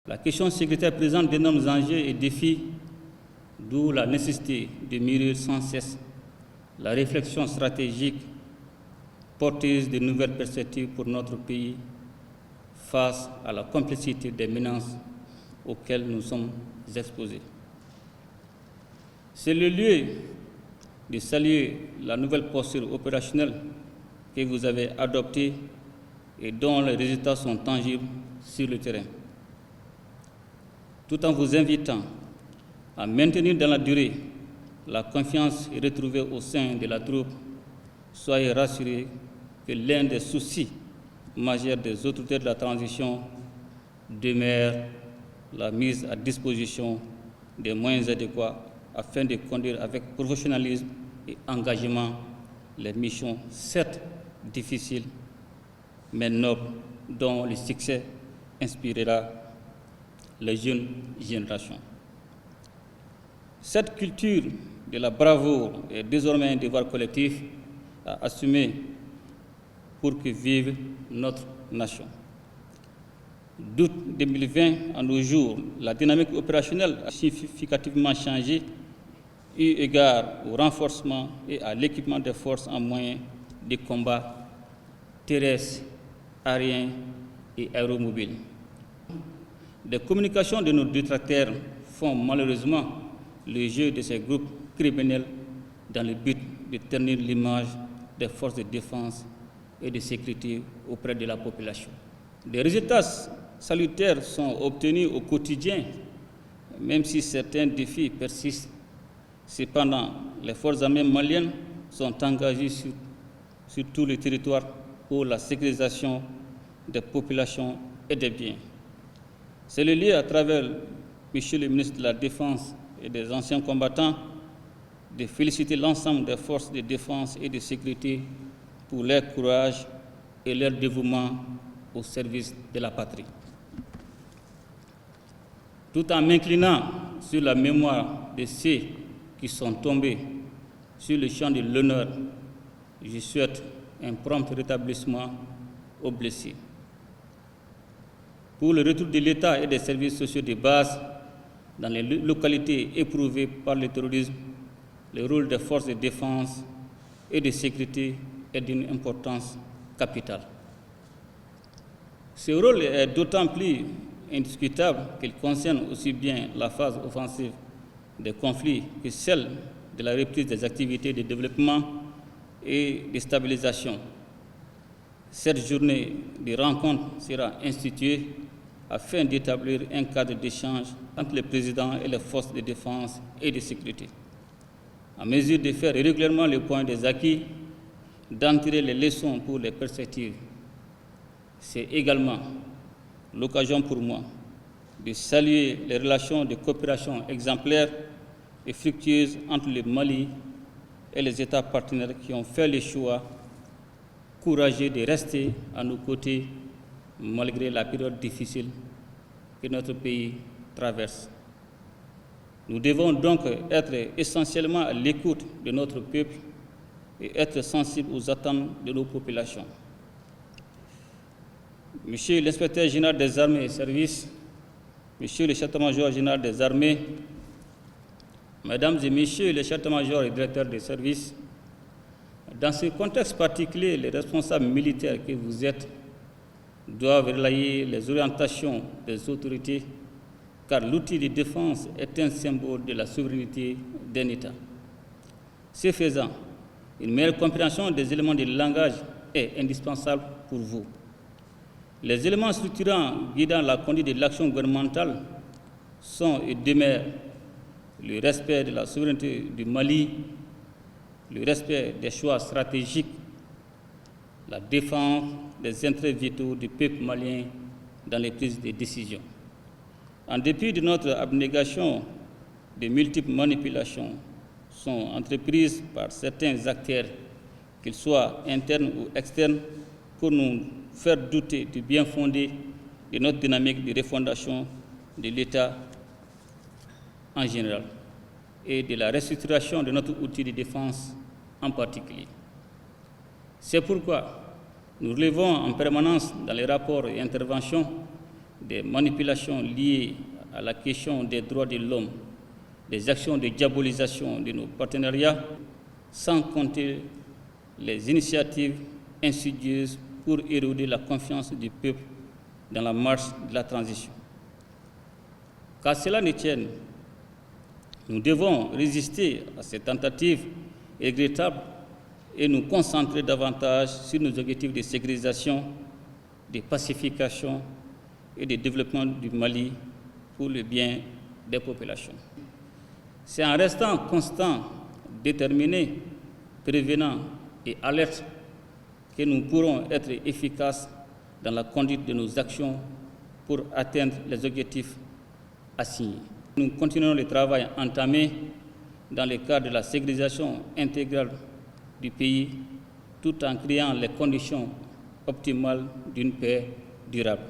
La question sécuritaire présente d'énormes enjeux et défis, d'où la nécessité de mûrir sans cesse la réflexion stratégique porteuse de nouvelles perspectives pour notre pays face à la complexité des menaces auxquelles nous sommes exposés. C'est le lieu de saluer la nouvelle posture opérationnelle que vous avez adoptée et dont les résultats sont tangibles sur le terrain. Tout en vous invitant à maintenir dans la durée la confiance retrouvée au sein de la troupe, soyez rassurés que l'un des soucis majeurs des autorités de la transition demeure la mise à disposition des moyens adéquats afin de conduire avec professionnalisme et engagement les missions certes difficiles mais nobles dont le succès inspirera les jeunes générations. Cette culture de la bravoure est désormais un devoir collectif à assumer pour que vive notre nation. D'août 2020 à nos jours, la dynamique opérationnelle a significativement changé eu égard au renforcement et à l'équipement des forces en moyens de combat terrestres, aériens et aéromobiles. Des communications de nos détracteurs font malheureusement le jeu de ces groupes criminels dans le but de ternir l'image des forces de défense et de sécurité auprès de la population. Des résultats salutaires sont obtenus au quotidien, même si certains défis persistent. Cependant, les forces armées maliennes sont engagées sur tout le territoire pour la sécurisation des populations et des biens. C'est le lieu, à travers Monsieur le ministre de la Défense et des anciens combattants, de féliciter l'ensemble des forces de défense et de sécurité pour leur courage et leur dévouement au service de la patrie. Tout en m'inclinant sur la mémoire de ceux qui sont tombés sur le champ de l'honneur, je souhaite un prompt rétablissement aux blessés. Pour le retour de l'État et des services sociaux de base dans les localités éprouvées par le terrorisme, le rôle des forces de défense et de sécurité est d'une importance capitale. Ce rôle est d'autant plus indiscutable qu'il concerne aussi bien la phase offensive des conflits que celle de la reprise des activités de développement et de stabilisation. Cette journée de rencontre sera instituée afin d'établir un cadre d'échange entre le président et les forces de défense et de sécurité, en mesure de faire régulièrement le point des acquis, d'en tirer les leçons pour les perspectives. C'est également l'occasion pour moi de saluer les relations de coopération exemplaires et fructueuses entre le Mali et les États partenaires qui ont fait le choix courageux de rester à nos côtés malgré la période difficile que notre pays traverse. Nous devons donc être essentiellement à l'écoute de notre peuple et être sensibles aux attentes de nos populations. Monsieur l'inspecteur général des armées et services, Monsieur le chef-d'état-major général des armées, Mesdames et Messieurs les chefs-d'état-major et directeurs des services, dans ce contexte particulier, les responsables militaires que vous êtes doivent relayer les orientations des autorités, car l'outil de défense est un symbole de la souveraineté d'un État. Ce faisant, une meilleure compréhension des éléments de langage est indispensable pour vous. Les éléments structurants guidant la conduite de l'action gouvernementale sont et demeurent le respect de la souveraineté du Mali, le respect des choix stratégiques, la défense des intérêts vitaux du peuple malien dans les prises de décision. En dépit de notre abnégation, de multiples manipulations sont entreprises par certains acteurs, qu'ils soient internes ou externes, pour nous faire douter du bien fondé de notre dynamique de refondation de l'État en général et de la restructuration de notre outil de défense en particulier. C'est pourquoi nous relevons en permanence dans les rapports et interventions des manipulations liées à la question des droits de l'homme, des actions de diabolisation de nos partenariats, sans compter les initiatives insidieuses pour éroder la confiance du peuple dans la marche de la transition. Qu'à cela ne tienne, nous devons résister à ces tentatives regrettables et nous concentrer davantage sur nos objectifs de sécurisation, de pacification et de développement du Mali pour le bien des populations. C'est en restant constant, déterminé, prévenant et alerte que nous pourrons être efficaces dans la conduite de nos actions pour atteindre les objectifs assignés. Nous continuerons le travail entamé dans le cadre de la sécurisation intégrale du pays, tout en créant les conditions optimales d'une paix durable.